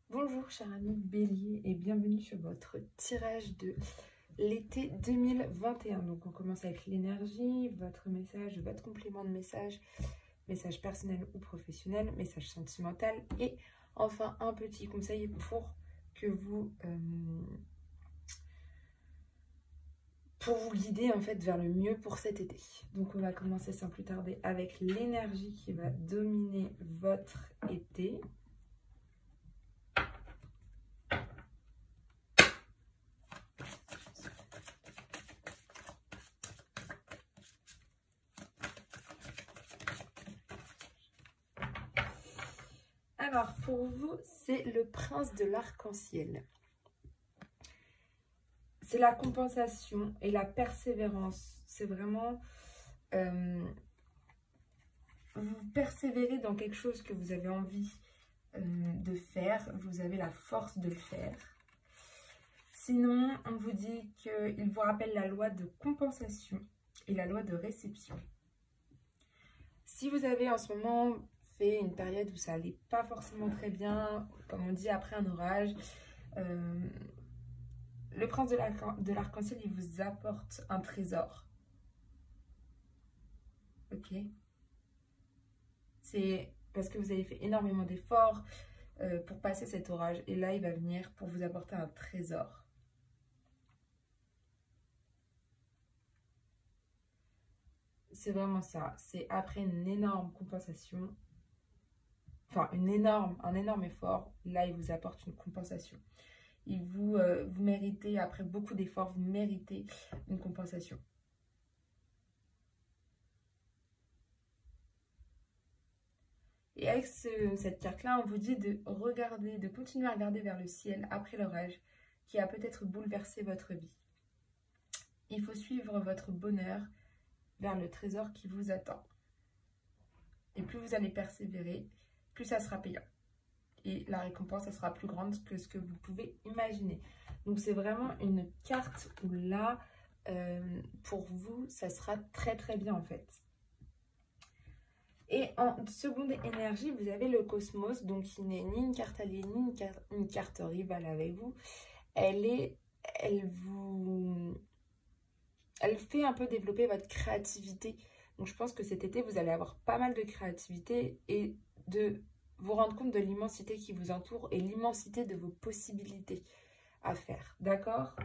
Bonjour chers amis Bélier et bienvenue sur votre tirage de l'été 2021. Donc on commence avec l'énergie, votre message, votre complément de message, message personnel ou professionnel, message sentimental et enfin un petit conseil pour que vous guider en fait vers le mieux pour cet été. Donc on va commencer sans plus tarder avec l'énergie qui va dominer votre été. Alors, pour vous, c'est le prince de l'arc-en-ciel. C'est la compensation et la persévérance. C'est vraiment... vous persévérez dans quelque chose que vous avez envie de faire. Vous avez la force de le faire. Sinon, on vous dit qu'il vous rappelle la loi de compensation et la loi de réception. Si vous avez en ce moment fait une période où ça n'allait pas forcément très bien, comme on dit après un orage, le prince de l'arc-en-ciel, il vous apporte un trésor. Ok? C'est parce que vous avez fait énormément d'efforts pour passer cet orage. Et là, il va venir pour vous apporter un trésor. C'est vraiment ça. C'est après une énorme compensation. Enfin, un énorme effort. Là, il vous apporte une compensation. Vous méritez, après beaucoup d'efforts, vous méritez une compensation. Et avec cette carte-là, on vous dit de regarder, de continuer à regarder vers le ciel après l'orage qui a peut-être bouleversé votre vie. Il faut suivre votre bonheur vers le trésor qui vous attend. Et plus vous allez persévérer, plus ça sera payant. Et la récompense, ça sera plus grande que ce que vous pouvez imaginer. Donc c'est vraiment une carte où là, pour vous, ça sera très très bien en fait. Et en seconde énergie, vous avez le cosmos, donc qui n'est ni une carte alliée, ni une carte rivale avec vous. Elle fait un peu développer votre créativité. Donc je pense que cet été, vous allez avoir pas mal de créativité et de vous rendre compte de l'immensité qui vous entoure et l'immensité de vos possibilités à faire. D'accord?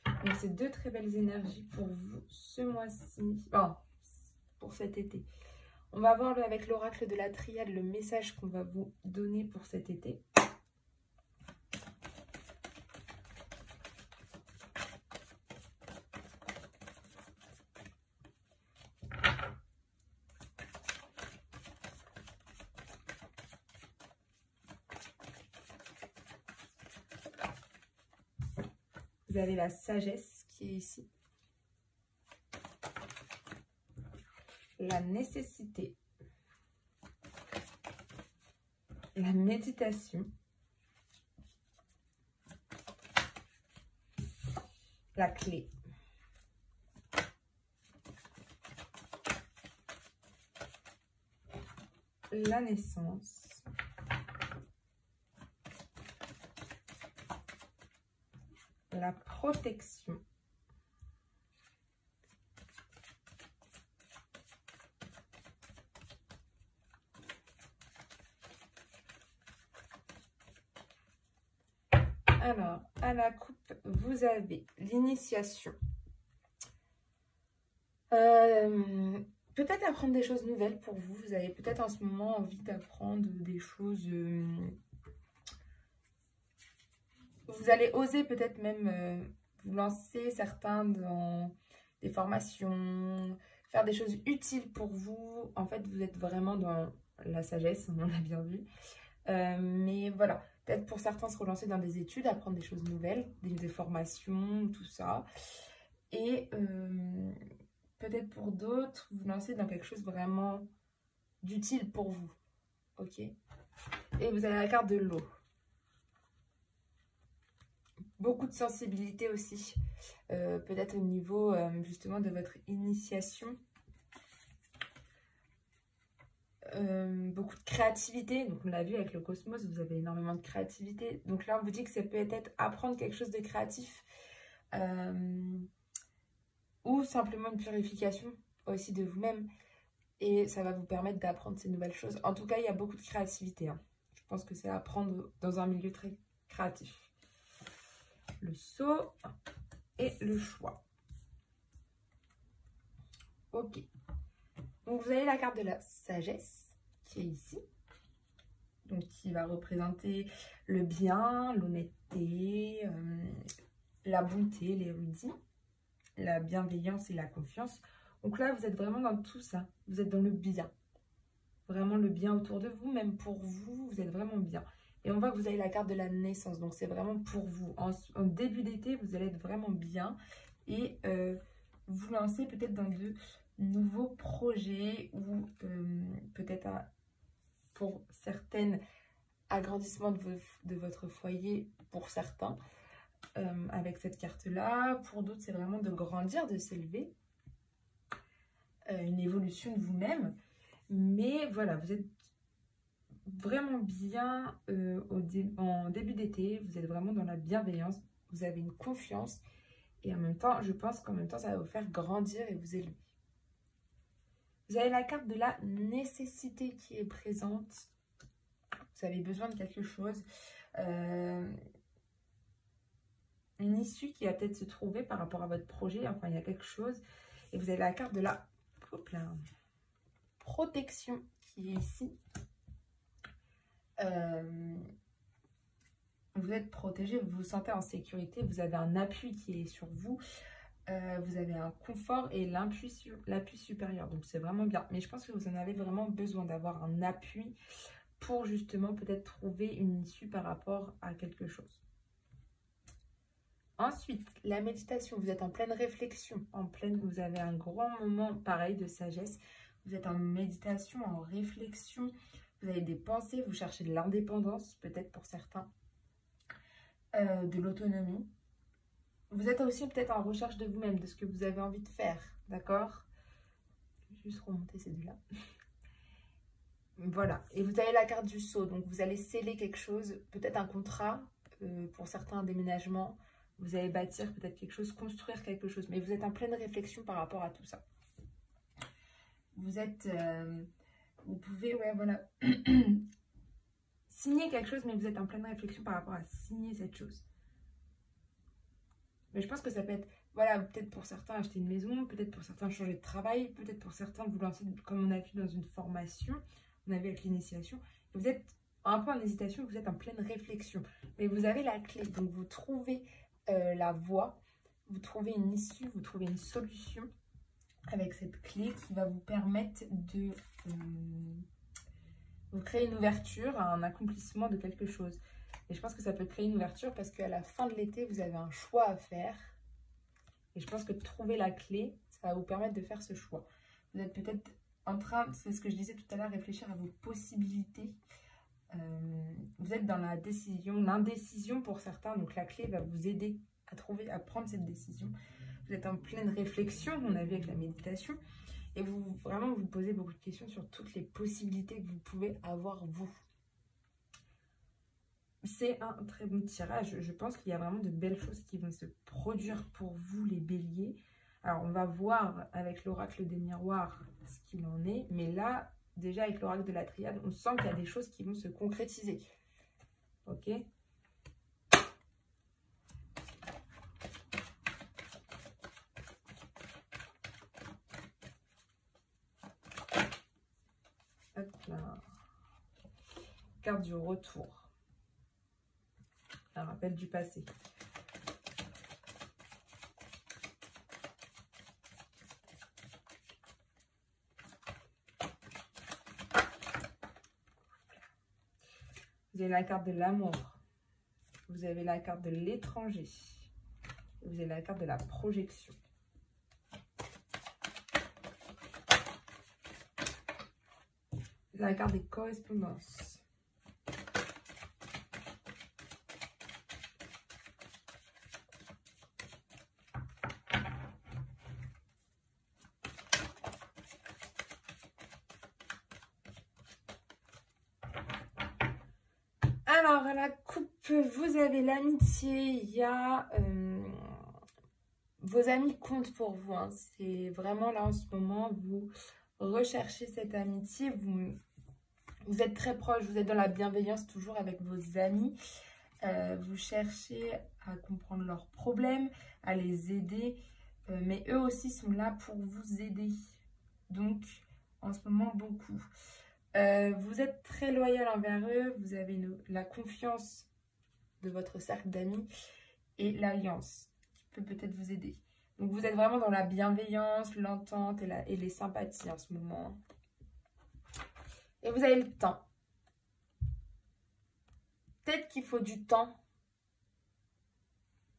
Donc c'est deux très belles énergies pour vous ce mois-ci, pour cet été. On va voir avec l'oracle de la triade le message qu'on va vous donner pour cet été. Vous avez la sagesse qui est ici. La nécessité. La méditation. La clé. La naissance. La protection. Alors, à la coupe, vous avez l'initiation. Peut-être apprendre des choses nouvelles pour vous. Vous avez peut-être en ce moment envie d'apprendre des choses... vous allez oser peut-être même vous lancer certains dans des formations, faire des choses utiles pour vous. En fait, vous êtes vraiment dans la sagesse, on l'a bien vu. Mais voilà, peut-être pour certains se relancer dans des études, apprendre des choses nouvelles, des formations, tout ça. Et peut-être pour d'autres, vous lancer dans quelque chose vraiment d'utile pour vous. Ok? Et vous avez la carte de l'eau. Beaucoup de sensibilité aussi, peut-être au niveau justement de votre initiation. beaucoup de créativité. Donc, on l'a vu avec le cosmos, vous avez énormément de créativité. Donc là, on vous dit que ça peut être apprendre quelque chose de créatif ou simplement une purification aussi de vous-même. Et ça va vous permettre d'apprendre ces nouvelles choses. En tout cas, il y a beaucoup de créativité, hein. Je pense que c'est à apprendre dans un milieu très créatif. Le sceau et le choix. Ok. Donc, vous avez la carte de la sagesse qui est ici. Donc, qui va représenter le bien, l'honnêteté, la bonté, l'érudit, la bienveillance et la confiance. Donc là, vous êtes vraiment dans tout ça. Vous êtes dans le bien. Vraiment le bien autour de vous, même pour vous, vous êtes vraiment bien. Et on voit que vous avez la carte de la naissance. Donc, c'est vraiment pour vous. En début d'été, vous allez être vraiment bien. Et vous lancez peut-être dans de nouveaux projets ou peut-être pour certaines agrandissement de votre foyer pour certains avec cette carte-là. Pour d'autres, c'est vraiment de grandir, de s'élever. Une évolution de vous-même. Mais voilà, vous êtes vraiment bien en début d'été. Vous êtes vraiment dans la bienveillance. Vous avez une confiance. Et en même temps, je pense qu'en même temps, ça va vous faire grandir et vous élever. Vous avez la carte de la nécessité qui est présente. Vous avez besoin de quelque chose. Une issue qui va peut-être se trouver par rapport à votre projet. Enfin, il y a quelque chose. Et vous avez la carte de la protection qui est ici. Vous êtes protégé, vous vous sentez en sécurité. Vous avez un appui qui est sur vous. Vous avez un confort et l'appui supérieur. Donc, c'est vraiment bien. Mais je pense que vous en avez vraiment besoin d'avoir un appui pour justement peut-être trouver une issue par rapport à quelque chose. Ensuite, la méditation, vous êtes en pleine réflexion, vous avez un grand moment pareil de sagesse, vous êtes en méditation, en réflexion, vous avez des pensées, vous cherchez de l'indépendance, peut-être pour certains, de l'autonomie. Vous êtes aussi peut-être en recherche de vous-même, de ce que vous avez envie de faire, d'accord? Je vais juste remonter ces deux-là. Voilà, et vous avez la carte du sceau, donc vous allez sceller quelque chose, peut-être un contrat, pour certains un déménagement. Vous allez bâtir peut-être quelque chose, construire quelque chose. Mais vous êtes en pleine réflexion par rapport à tout ça. Vous êtes... vous pouvez, ouais, voilà. signer quelque chose, mais vous êtes en pleine réflexion par rapport à signer cette chose. Mais je pense que ça peut être... Voilà, peut-être pour certains acheter une maison, peut-être pour certains changer de travail, peut-être pour certains vous lancer, comme on a vu, dans une formation. On a vu avec l'initiation. Vous êtes un peu en hésitation, vous êtes en pleine réflexion. Mais vous avez la clé, donc vous trouvez... la voie, vous trouvez une issue, vous trouvez une solution avec cette clé qui va vous permettre de vous créer une ouverture, un accomplissement de quelque chose. Et je pense que ça peut créer une ouverture parce qu'à la fin de l'été, vous avez un choix à faire. Et je pense que trouver la clé, ça va vous permettre de faire ce choix. Vous êtes peut-être en train, c'est ce que je disais tout à l'heure, réfléchir à vos possibilités. Vous êtes dans la décision, l'indécision pour certains, donc la clé va vous aider à prendre cette décision. Vous êtes en pleine réflexion, on a vu avec la méditation, et vous vraiment vous posez beaucoup de questions sur toutes les possibilités que vous pouvez avoir vous. C'est un très bon tirage, je pense qu'il y a vraiment de belles choses qui vont se produire pour vous les béliers. Alors on va voir avec l'oracle des miroirs ce qu'il en est, mais là, déjà avec l'oracle de la triade, on sent qu'il y a des choses qui vont se concrétiser. Ok? Hop là. Carte du retour. Un rappel du passé. Vous avez la carte de l'amour. Vous avez la carte de l'étranger. Vous avez la carte de la projection. Vous avez la carte des correspondances. Alors, la coupe, vous avez l'amitié, il y a... vos amis comptent pour vous, hein. C'est vraiment là en ce moment, vous recherchez cette amitié, vous êtes très proche, vous êtes dans la bienveillance toujours avec vos amis. Vous cherchez à comprendre leurs problèmes, à les aider, mais eux aussi sont là pour vous aider. Donc, en ce moment, beaucoup. Vous êtes très loyal envers eux, vous avez la confiance de votre cercle d'amis et l'alliance qui peut peut-être vous aider. Donc, vous êtes vraiment dans la bienveillance, l'entente et les sympathies en ce moment. Et vous avez le temps. Peut-être qu'il faut du temps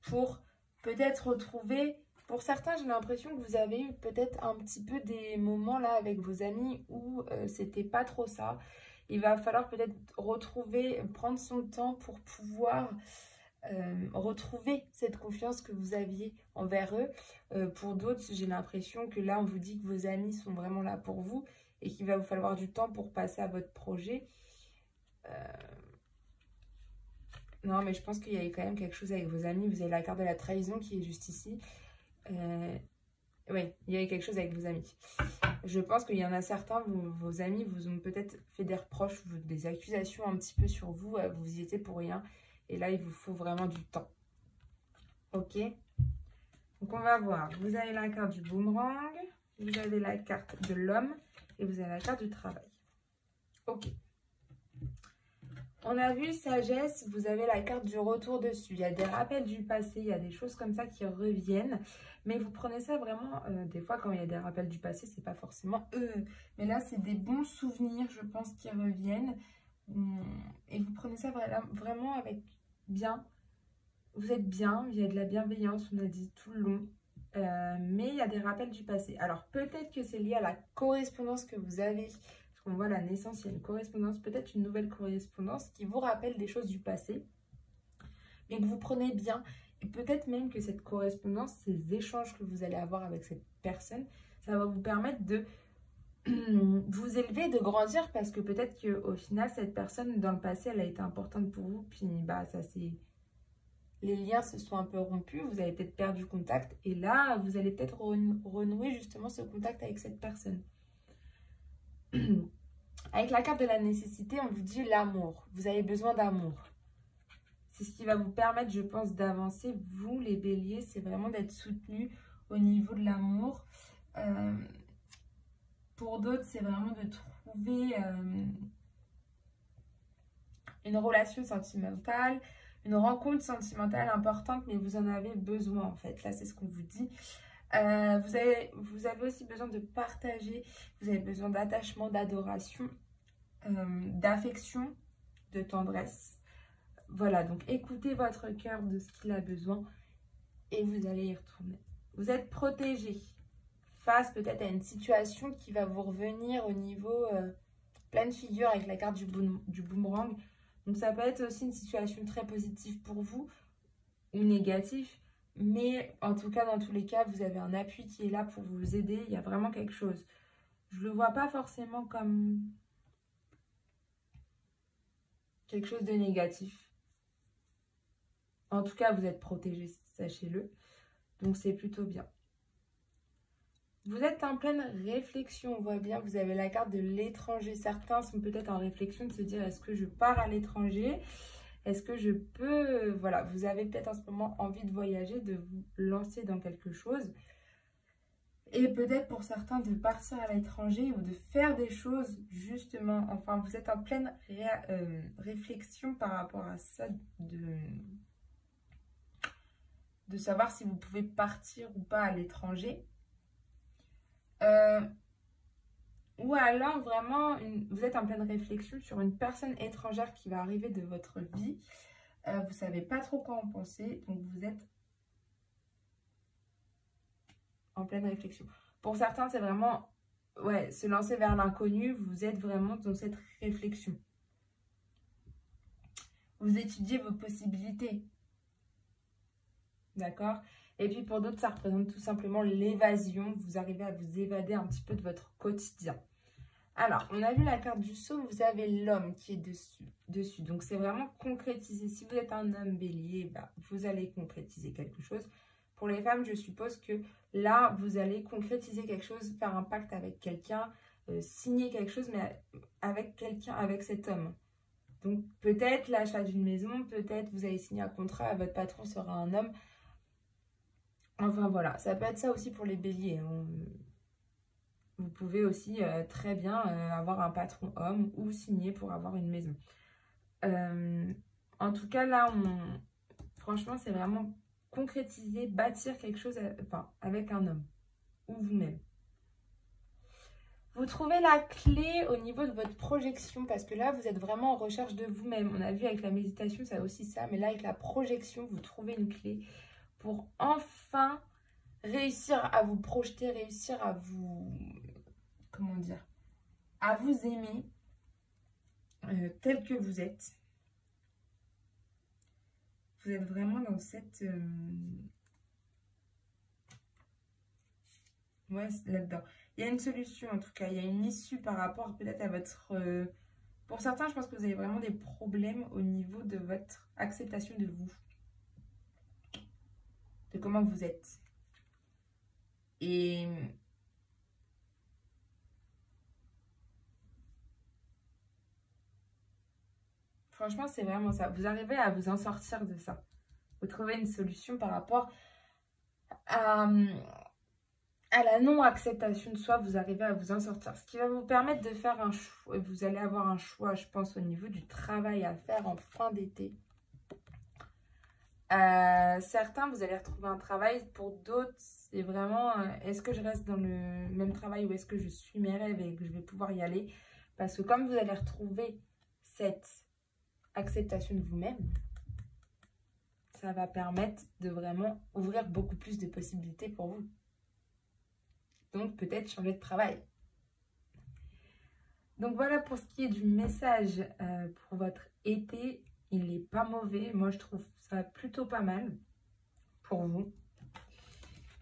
pour peut-être retrouver... Pour certains, j'ai l'impression que vous avez eu peut-être un petit peu des moments là avec vos amis où c'était pas trop ça. Il va falloir peut-être retrouver, prendre son temps pour pouvoir retrouver cette confiance que vous aviez envers eux. Pour d'autres, j'ai l'impression que là, on vous dit que vos amis sont vraiment là pour vous et qu'il va vous falloir du temps pour passer à votre projet. Non, mais je pense qu'il y a quand même quelque chose avec vos amis. Vous avez la carte de la trahison qui est juste ici. Oui, il y a quelque chose avec vos amis. Je pense qu'il y en a certains, vos amis vous ont peut-être fait des reproches, des accusations un petit peu sur vous. Vous y étiez pour rien. Et là, il vous faut vraiment du temps. Ok? Donc, on va voir. Vous avez la carte du boomerang. Vous avez la carte de l'homme. Et vous avez la carte du travail. Ok. On a vu sagesse, vous avez la carte du retour dessus. Il y a des rappels du passé, il y a des choses comme ça qui reviennent. Mais vous prenez ça vraiment, des fois quand il y a des rappels du passé, c'est pas forcément eux. Mais là, c'est des bons souvenirs, je pense, qui reviennent. Et vous prenez ça vraiment avec bien. Vous êtes bien, il y a de la bienveillance, on a dit tout le long. Mais il y a des rappels du passé. Alors peut-être que c'est lié à la correspondance que vous avez. On voit la naissance, il y a une correspondance, peut-être une nouvelle correspondance qui vous rappelle des choses du passé, mais que vous prenez bien. Et peut-être même que cette correspondance, ces échanges que vous allez avoir avec cette personne, ça va vous permettre de vous élever, de grandir, parce que peut-être qu'au final, cette personne, dans le passé, elle a été importante pour vous, puis bah, ça c'est... Les liens se sont un peu rompus, vous avez peut-être perdu contact, et là, vous allez peut-être renouer justement ce contact avec cette personne. Avec la carte de la nécessité, on vous dit l'amour. Vous avez besoin d'amour. C'est ce qui va vous permettre, je pense, d'avancer. Vous, les béliers, c'est vraiment d'être soutenu au niveau de l'amour. Pour d'autres, c'est vraiment de trouver une relation sentimentale, une rencontre sentimentale importante, mais vous en avez besoin, en fait. Là, c'est ce qu'on vous dit. Vous avez aussi besoin de partager, vous avez besoin d'attachement, d'adoration, d'affection, de tendresse. Voilà, donc écoutez votre cœur de ce qu'il a besoin et vous allez y retourner. Vous êtes protégé face peut-être à une situation qui va vous revenir au niveau pleine figure avec la carte du boomerang. Donc ça peut être aussi une situation très positive pour vous ou négative. Mais en tout cas, dans tous les cas, vous avez un appui qui est là pour vous aider. Il y a vraiment quelque chose. Je ne le vois pas forcément comme quelque chose de négatif. En tout cas, vous êtes protégé, sachez-le. Donc, c'est plutôt bien. Vous êtes en pleine réflexion, on voit bien. Vous avez la carte de l'étranger. Certains sont peut-être en réflexion de se dire, est-ce que je pars à l'étranger ? Est-ce que je peux... Voilà, vous avez peut-être en ce moment envie de voyager, de vous lancer dans quelque chose. Et peut-être pour certains de partir à l'étranger ou de faire des choses justement. Enfin, vous êtes en pleine réflexion par rapport à ça, de savoir si vous pouvez partir ou pas à l'étranger. Ou alors vraiment, vous êtes en pleine réflexion sur une personne étrangère qui va arriver de votre vie. Vous ne savez pas trop quoi en penser, donc vous êtes en pleine réflexion. Pour certains, c'est vraiment se lancer vers l'inconnu. Vous êtes vraiment dans cette réflexion. Vous étudiez vos possibilités. D'accord ? Et puis pour d'autres, ça représente tout simplement l'évasion. Vous arrivez à vous évader un petit peu de votre quotidien. Alors, on a vu la carte du sceau, vous avez l'homme qui est dessus. Donc, c'est vraiment concrétiser. Si vous êtes un homme bélier, bah, vous allez concrétiser quelque chose. Pour les femmes, je suppose que là, vous allez concrétiser quelque chose, faire un pacte avec quelqu'un, signer quelque chose, mais avec quelqu'un, avec cet homme. Donc, peut-être l'achat d'une maison, peut-être vous allez signer un contrat, votre patron sera un homme. Enfin, voilà, ça peut être ça aussi pour les béliers, hein. Vous pouvez aussi très bien avoir un patron homme ou signer pour avoir une maison. En tout cas, là, franchement, c'est vraiment concrétiser, bâtir quelque chose enfin, avec un homme ou vous-même. Vous trouvez la clé au niveau de votre projection parce que là, vous êtes vraiment en recherche de vous-même. On a vu avec la méditation, ça aussi ça, mais là, avec la projection, vous trouvez une clé pour enfin réussir à vous projeter, réussir à vous... Comment dire? À vous aimer tel que vous êtes. Vous êtes vraiment dans cette... Ouais, là-dedans. Il y a une solution en tout cas, il y a une issue par rapport peut-être à votre... Pour certains, je pense que vous avez vraiment des problèmes au niveau de votre acceptation de vous, de comment vous êtes. Et franchement, c'est vraiment ça. Vous arrivez à vous en sortir de ça. Vous trouvez une solution par rapport à, la non-acceptation de soi. Vous arrivez à vous en sortir. Ce qui va vous permettre de faire un choix. Vous allez avoir un choix, je pense, au niveau du travail à faire en fin d'été. Certains, vous allez retrouver un travail. Pour d'autres, c'est vraiment, est-ce que je reste dans le même travail ou est-ce que je suis mes rêves et que je vais pouvoir y aller? Parce que comme vous allez retrouver cette acceptation de vous-même, ça va permettre de vraiment ouvrir beaucoup plus de possibilités pour vous. Donc, peut-être changer de travail. Donc, voilà pour ce qui est du message pour votre été. Il n'est pas mauvais. Moi, je trouve ça plutôt pas mal pour vous,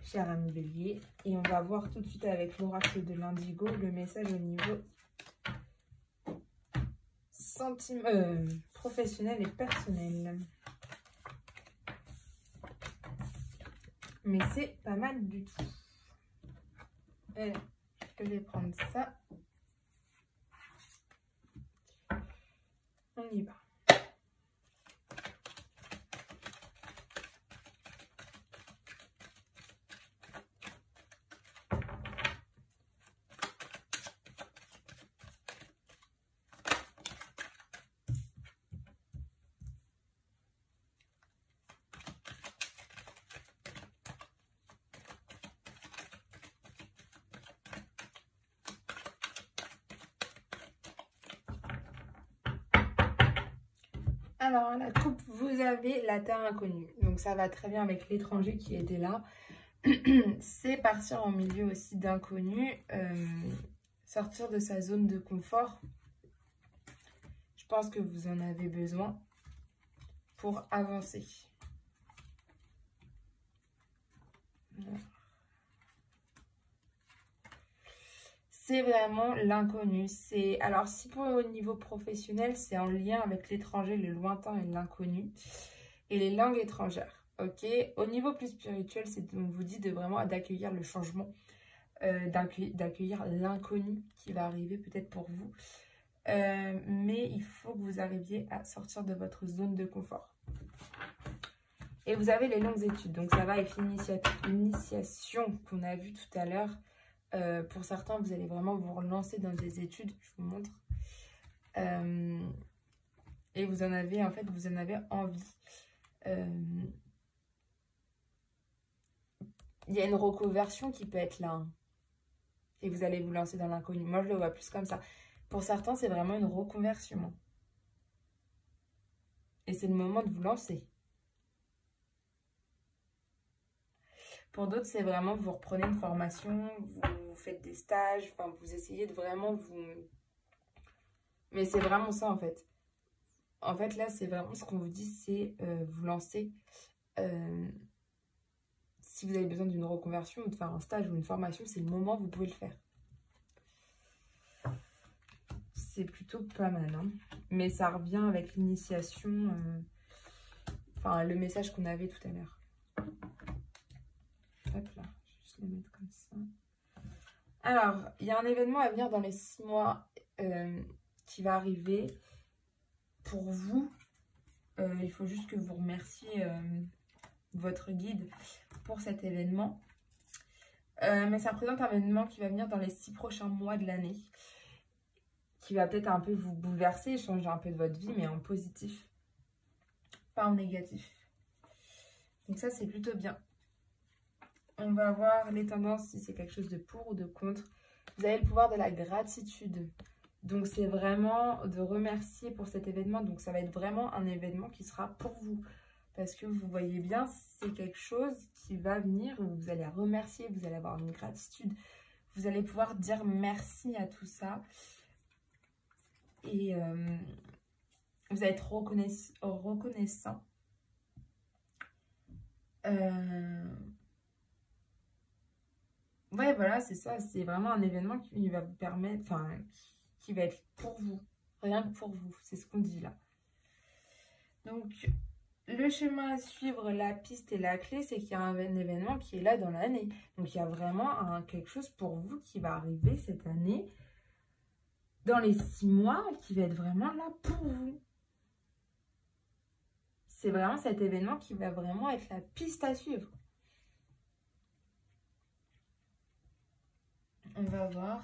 cher ami Bélier. Et on va voir tout de suite avec l'oracle de l'Indigo le message au niveau professionnel et personnel. Mais c'est pas mal du tout. Et je vais prendre ça. On y va. Alors, la coupe, vous avez la terre inconnue. Donc, ça va très bien avec l'étranger qui était là. C'est partir en milieu aussi d'inconnu. Sortir de sa zone de confort. Je pense que vous en avez besoin pour avancer. Voilà. C'est vraiment l'inconnu. Alors, si pour au niveau professionnel, c'est en lien avec l'étranger, le lointain et l'inconnu. Et les langues étrangères. Ok. Au niveau plus spirituel, on vous dit de vraiment d'accueillir le changement, d'accueillir l'inconnu qui va arriver peut-être pour vous. Mais il faut que vous arriviez à sortir de votre zone de confort. Et vous avez les longues études. Donc, ça va avec l'initiation qu'on a vue tout à l'heure. Pour certains, vous allez vraiment vous relancer dans des études. Je vous montre. Et vous en avez, en fait, vous en avez envie. Il y a une reconversion qui peut être là. Hein. Et vous allez vous lancer dans l'inconnu. Moi, je le vois plus comme ça. Pour certains, c'est vraiment une reconversion. Et c'est le moment de vous lancer. Pour d'autres, c'est vraiment vous reprenez une formation, vous faites des stages, enfin, vous essayez de vraiment vous... Mais c'est vraiment ça, en fait. En fait, là, c'est vraiment ce qu'on vous dit, c'est vous lancer. Si vous avez besoin d'une reconversion ou de faire un stage ou une formation, c'est le moment où vous pouvez le faire. c'est plutôt pas mal. Hein. Mais ça revient avec l'initiation, enfin le message qu'on avait tout à l'heure. Hop là, je vais juste le mettre comme ça. Alors, il y a un événement à venir dans les 6 mois qui va arriver pour vous. Il faut juste que vous remerciez votre guide pour cet événement. Mais ça représente un événement qui va venir dans les 6 prochains mois de l'année, qui va peut-être un peu vous bouleverser, changer un peu de votre vie, mais en positif, pas en négatif. Donc ça, c'est plutôt bien. On va voir les tendances, si c'est quelque chose de pour ou de contre. Vous avez le pouvoir de la gratitude. Donc, c'est vraiment de remercier pour cet événement. Donc, ça va être vraiment un événement qui sera pour vous. Parce que vous voyez bien, c'est quelque chose qui va venir où vous allez remercier, vous allez avoir une gratitude. Vous allez pouvoir dire merci à tout ça. Et vous allez être reconnaissant. Ouais, voilà, c'est ça. C'est vraiment un événement qui va vous permettre, enfin, qui va être pour vous. Rien que pour vous. C'est ce qu'on dit là. Donc, le chemin à suivre, la piste et la clé, c'est qu'il y a un événement qui est là dans l'année. Donc, il y a vraiment quelque chose pour vous qui va arriver cette année, dans les 6 mois, qui va être vraiment là pour vous. C'est vraiment cet événement qui va vraiment être la piste à suivre. On va voir.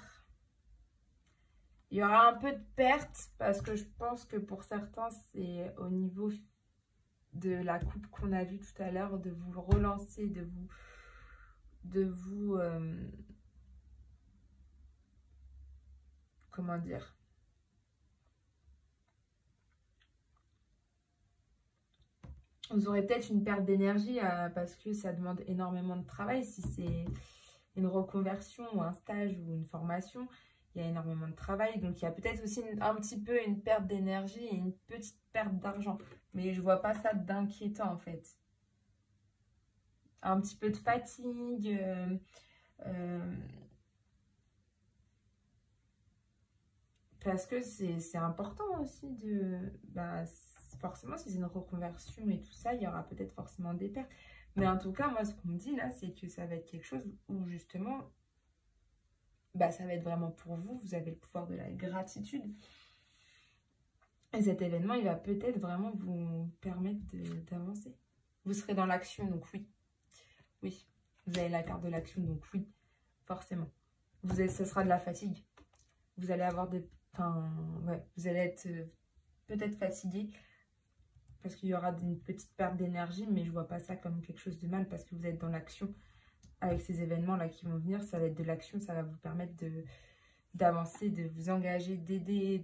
Il y aura un peu de perte parce que je pense que pour certains, c'est au niveau de la coupe qu'on a vue tout à l'heure, de vous relancer, comment dire, vous aurez peut-être une perte d'énergie parce que ça demande énormément de travail. Si c'est une reconversion ou un stage ou une formation, il y a énormément de travail. Donc, il y a peut-être aussi un petit peu une perte d'énergie et une petite perte d'argent. Mais je ne vois pas ça d'inquiétant, en fait. Un petit peu de fatigue. Parce que c'est important aussi de... Bah, forcément, si c'est une reconversion et tout ça, il y aura peut-être forcément des pertes. Mais en tout cas, moi, ce qu'on me dit là, c'est que ça va être quelque chose où justement, bah, ça va être vraiment pour vous. Vous avez le pouvoir de la gratitude. Et cet événement, il va peut-être vraiment vous permettre d'avancer. Vous serez dans l'action, donc oui. Oui, vous avez la carte de l'action, donc oui, forcément. Ce sera de la fatigue. Vous allez avoir des... Enfin, ouais, vous allez être peut-être fatigué parce qu'il y aura une petite perte d'énergie, mais je vois pas ça comme quelque chose de mal parce que vous êtes dans l'action. Avec ces événements-là qui vont venir, ça va être de l'action, ça va vous permettre d'avancer, de vous engager, d'aider,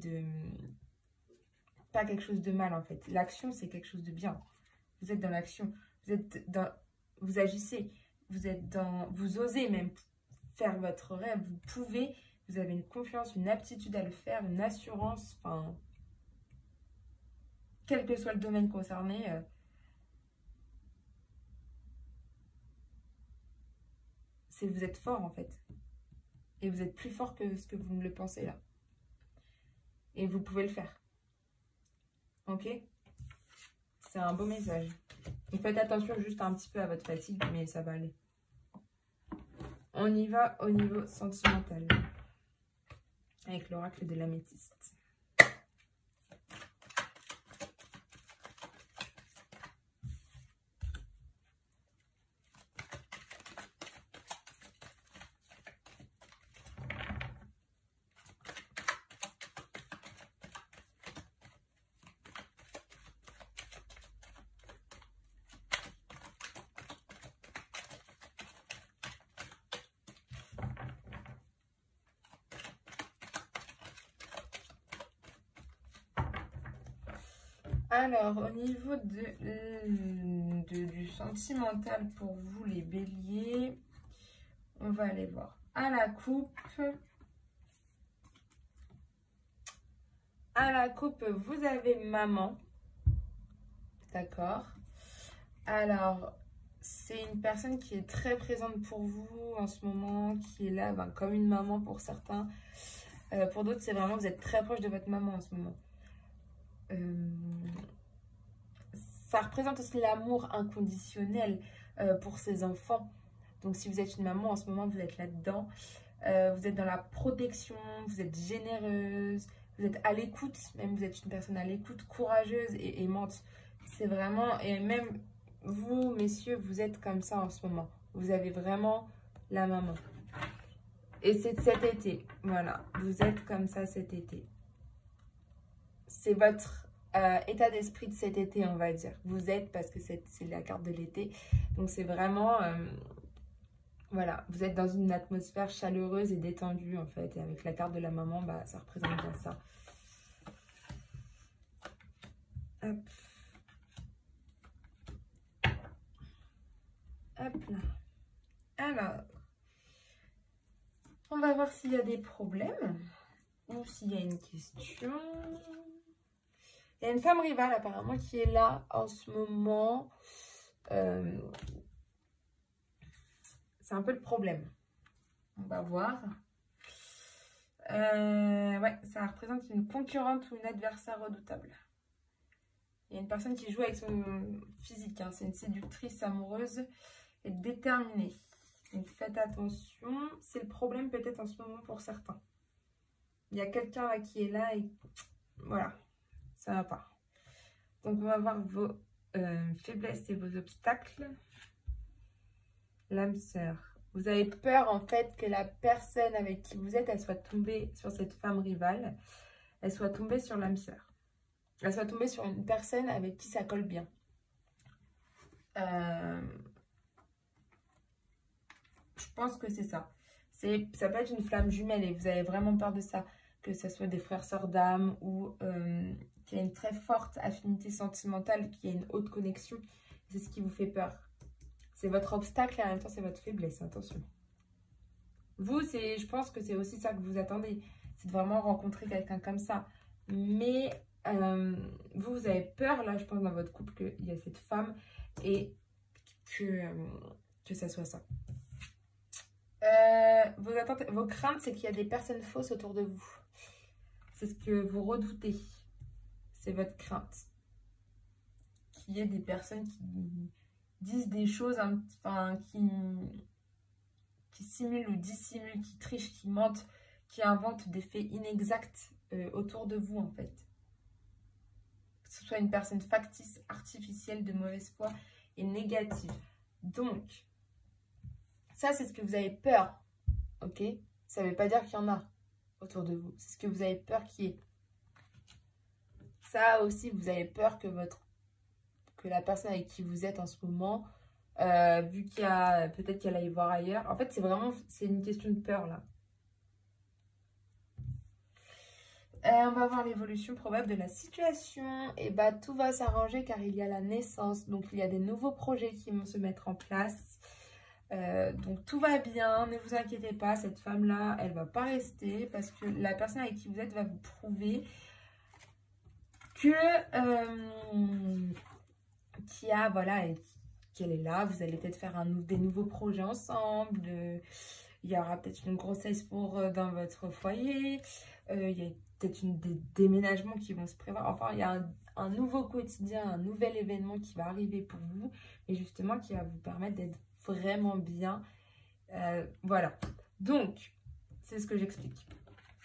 pas quelque chose de mal en fait. L'action, c'est quelque chose de bien. Vous êtes dans l'action, vous agissez, vous osez même faire votre rêve, vous pouvez, vous avez une confiance, une aptitude à le faire, une assurance, enfin, quel que soit le domaine concerné, vous êtes fort en fait. Et vous êtes plus fort que ce que vous me le pensez là. Et vous pouvez le faire. Ok? C'est un beau message. Donc faites attention juste un petit peu à votre fatigue, mais ça va aller. On y va au niveau sentimental. Avec l'oracle de l'améthyste. Alors, au niveau du sentimental pour vous, les béliers, on va aller voir. À la coupe, vous avez maman. D'accord. Alors, c'est une personne qui est très présente pour vous en ce moment, qui est là comme une maman pour certains. Pour d'autres, c'est vraiment vous êtes très proche de votre maman en ce moment. Ça représente aussi l'amour inconditionnel pour ses enfants. Donc si vous êtes une maman en ce moment, vous êtes là-dedans. Vous êtes dans la protection, vous êtes généreuse, vous êtes à l'écoute, même vous êtes une personne à l'écoute, courageuse et aimante. C'est vraiment, et même vous, messieurs, vous êtes comme ça en ce moment. Vous avez vraiment la maman. Et c'est cet été, voilà, vous êtes comme ça cet été. C'est votre état d'esprit de cet été, on va dire. Vous êtes, parce que c'est la carte de l'été. Donc c'est vraiment... voilà, vous êtes dans une atmosphère chaleureuse et détendue en fait. Et avec la carte de la maman, bah, ça représente bien ça. Hop. Hop là. Alors, on va voir s'il y a des problèmes ou s'il y a une question. Il y a une femme rivale apparemment qui est là en ce moment. C'est un peu le problème. On va voir. Ouais, ça représente une concurrente ou une adversaire redoutable. Il y a une personne qui joue avec son physique. Hein. C'est une séductrice amoureuse et déterminée. Donc faites attention. C'est le problème peut-être en ce moment pour certains. Il y a quelqu'un qui est là et voilà, ça va pas. Donc on va voir vos faiblesses et vos obstacles. L'âme sœur. Vous avez peur en fait que la personne avec qui vous êtes, elle soit tombée sur cette femme rivale. Elle soit tombée sur l'âme sœur. Elle soit tombée sur une personne avec qui ça colle bien. Je pense que c'est ça. Ça peut être une flamme jumelle et vous avez vraiment peur de ça. Que ce soit des frères sœurs d'âme ou qu'il y a une très forte affinité sentimentale, qu'il y a une haute connexion. C'est ce qui vous fait peur. C'est votre obstacle et en même temps c'est votre faiblesse. Attention. Vous, je pense que c'est aussi ça que vous attendez. C'est de vraiment rencontrer quelqu'un comme ça. Mais... vous avez peur, là, je pense, dans votre couple, qu'il y a cette femme et que ça soit ça. Vos attentes, vos craintes, c'est qu'il y a des personnes fausses autour de vous. C'est ce que vous redoutez. C'est votre crainte. Qu'il y ait des personnes qui disent des choses, enfin, qui simulent ou dissimulent, qui trichent, qui mentent, qui inventent des faits inexacts autour de vous, en fait. Que ce soit une personne factice, artificielle, de mauvaise foi et négative. Donc, ça, c'est ce que vous avez peur, ok? Ça ne veut pas dire qu'il y en a autour de vous. C'est ce que vous avez peur qu'il y ait. Ça aussi, vous avez peur que la personne avec qui vous êtes en ce moment, vu qu'il y a peut-être qu'elle aille voir ailleurs. En fait, c'est une question de peur, là. On va voir l'évolution probable de la situation. Et bah, tout va s'arranger car il y a la naissance. Donc, il y a des nouveaux projets qui vont se mettre en place. Donc, tout va bien. Ne vous inquiétez pas. Cette femme-là, elle ne va pas rester parce que la personne avec qui vous êtes va vous prouver qu'elle est là. Vous allez peut-être faire des nouveaux projets ensemble. Il y aura peut-être une grossesse dans votre foyer. Il y a peut-être des déménagements qui vont se prévoir. Enfin, il y a un nouveau quotidien, un nouvel événement qui va arriver pour vous. Et justement, qui va vous permettre d'être vraiment bien. Voilà. Donc, c'est ce que j'explique.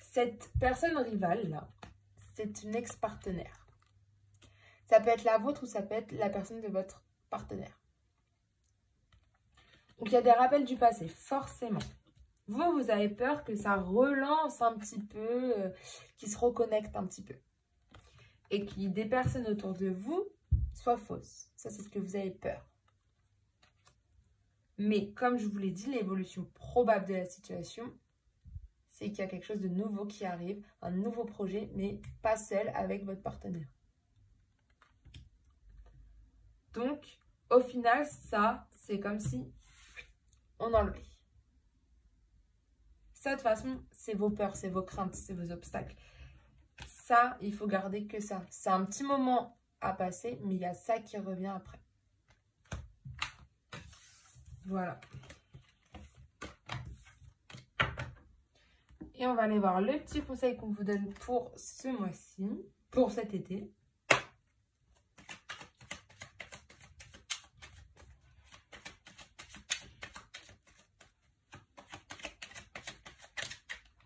Cette personne rivale, là, c'est une ex-partenaire. Ça peut être la vôtre ou ça peut être la personne de votre partenaire. Donc, il y a des rappels du passé, forcément. Vous avez peur que ça relance un petit peu, qu'ils se reconnectent un petit peu. Et que des personnes autour de vous soient fausses. Ça, c'est ce que vous avez peur. Mais comme je vous l'ai dit, l'évolution probable de la situation, c'est qu'il y a quelque chose de nouveau qui arrive, un nouveau projet, mais pas seul avec votre partenaire. Donc, au final, ça, c'est comme si on enlevait. Ça, de toute façon, c'est vos peurs, c'est vos craintes, c'est vos obstacles. Ça, il faut garder que ça. C'est un petit moment à passer, mais il y a ça qui revient après. Voilà. Et on va aller voir le petit conseil qu'on vous donne pour ce mois-ci, pour cet été.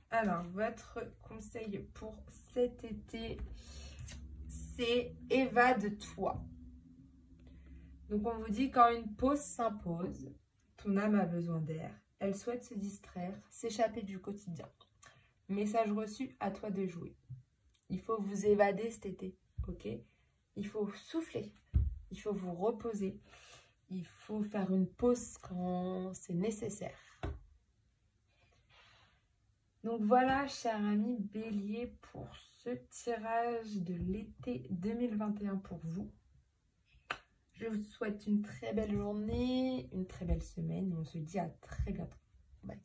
Alors, votre conseil pour cet été, c'est évade-toi. Donc, on vous dit quand une pause s'impose, ton âme a besoin d'air, elle souhaite se distraire, s'échapper du quotidien. Message reçu, à toi de jouer. Il faut vous évader cet été, ok? Il faut souffler, il faut vous reposer, il faut faire une pause quand c'est nécessaire. Donc voilà, cher ami Bélier, pour ce tirage de l'été 2021 pour vous. Je vous souhaite une très belle journée, une très belle semaine et on se dit à très bientôt. Bye.